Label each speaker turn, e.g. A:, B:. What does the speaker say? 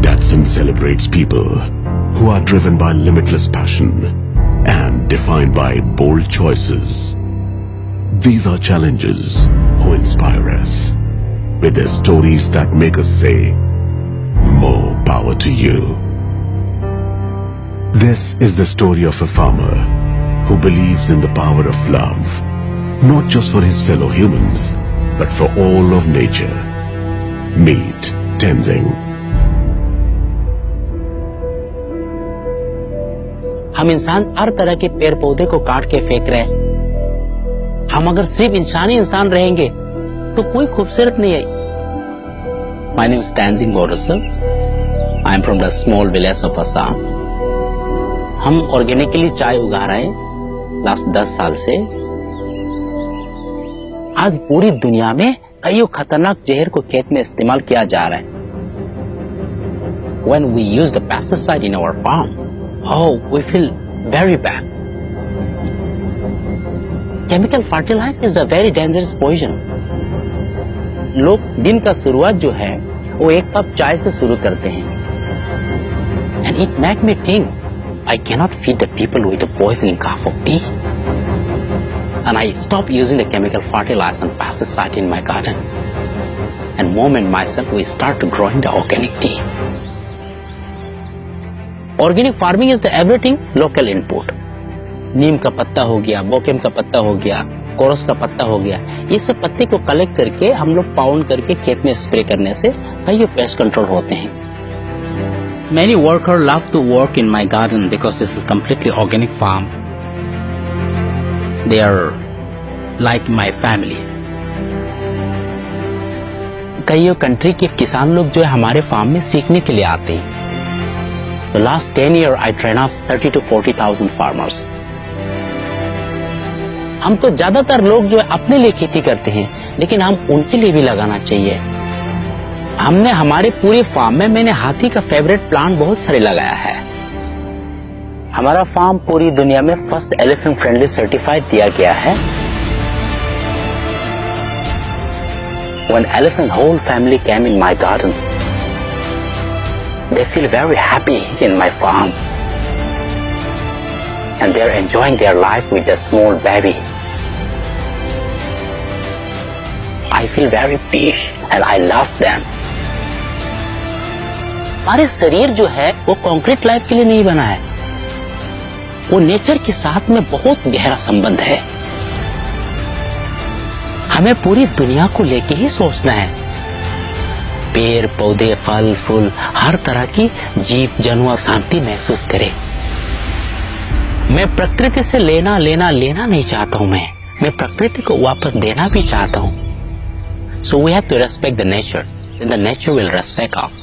A: Datsun celebrates people who are driven by limitless passion and defined by bold choices. These are challenges who inspire us with their stories that make us say, more power to you. This is the story of a farmer who believes in the power of love, not just for his fellow humans, but for all of nature. Meet Tenzing.
B: हम इंसान हर तरह के पेड़ पौधे को काट के फेंक रहे हैं। हम अगर सिर्फ इंसान रहेंगे तो कोई खूबसूरत नहीं है। My name is Tenzing Watersel. I am from the small village of Assam. हम ऑर्गेनिकली चाय उगा रहे हैं लास्ट 10 साल से। आज पूरी दुनिया में कई खतरनाक जहर को खेत में इस्तेमाल किया जा रहा है। When we use the pesticide in our farm, oh, we feel very bad. Chemical fertilizer is a very dangerous poison. लोग दिन का शुरुआत जो है वो एक कप चाय से शुरू करते हैं। And it make me think, I cannot feed the people with a poisoning cup of tea. And I stopped using the chemical fertilizer and pesticide in my garden. And mom and myself, we start growing the organic tea. Organic farming is the everything local input. नीम का पत्ता हो गया, बोकेम का पत्ता हो गया, coarse का पत्ता हो गया, ये सब पत्ते को कलेक्ट करके हम लोग पाउंड करके खेत में स्प्रे करने से कई पेस्ट कंट्रोल होते हैं। Many workers love to work in my garden because this is completely organic farm. They are like my family. कई कंट्री के किसान लोग जो है हमारे फार्म में सीखने के लिए आते हैं। The last 10 years I train up 30 to 40,000 farmers. हम तो ज्यादातर लोग जो है अपने लिए खेती करते हैं, लेकिन हम उनके लिए भी लगाना चाहिए। हमने हमारे पूरे फार्म में मैंने हाथी का फेवरेट प्लांट बहुत सारे लगाया है। हमारा फार्म पूरी दुनिया में फर्स्ट एलिफेंट फ्रेंडली सर्टिफाइड दिया गया है। When elephant whole family came in my garden, they feel very happy in my farm, and they are enjoying their life with a small baby. I feel very peace and I love them. हमारे शरीर जो है वो concrete life के लिए नहीं बना है, वो नेचर के साथ में बहुत गहरा संबंध है। हमें पूरी दुनिया को लेके ही सोचना है। पेड़ पौधे फल फूल हर तरह की जीव जानवर शांति महसूस करे। मैं प्रकृति से लेना नहीं चाहता हूं। मैं प्रकृति को वापस देना भी चाहता हूं। So we have to respect the nature, then the nature will respect us.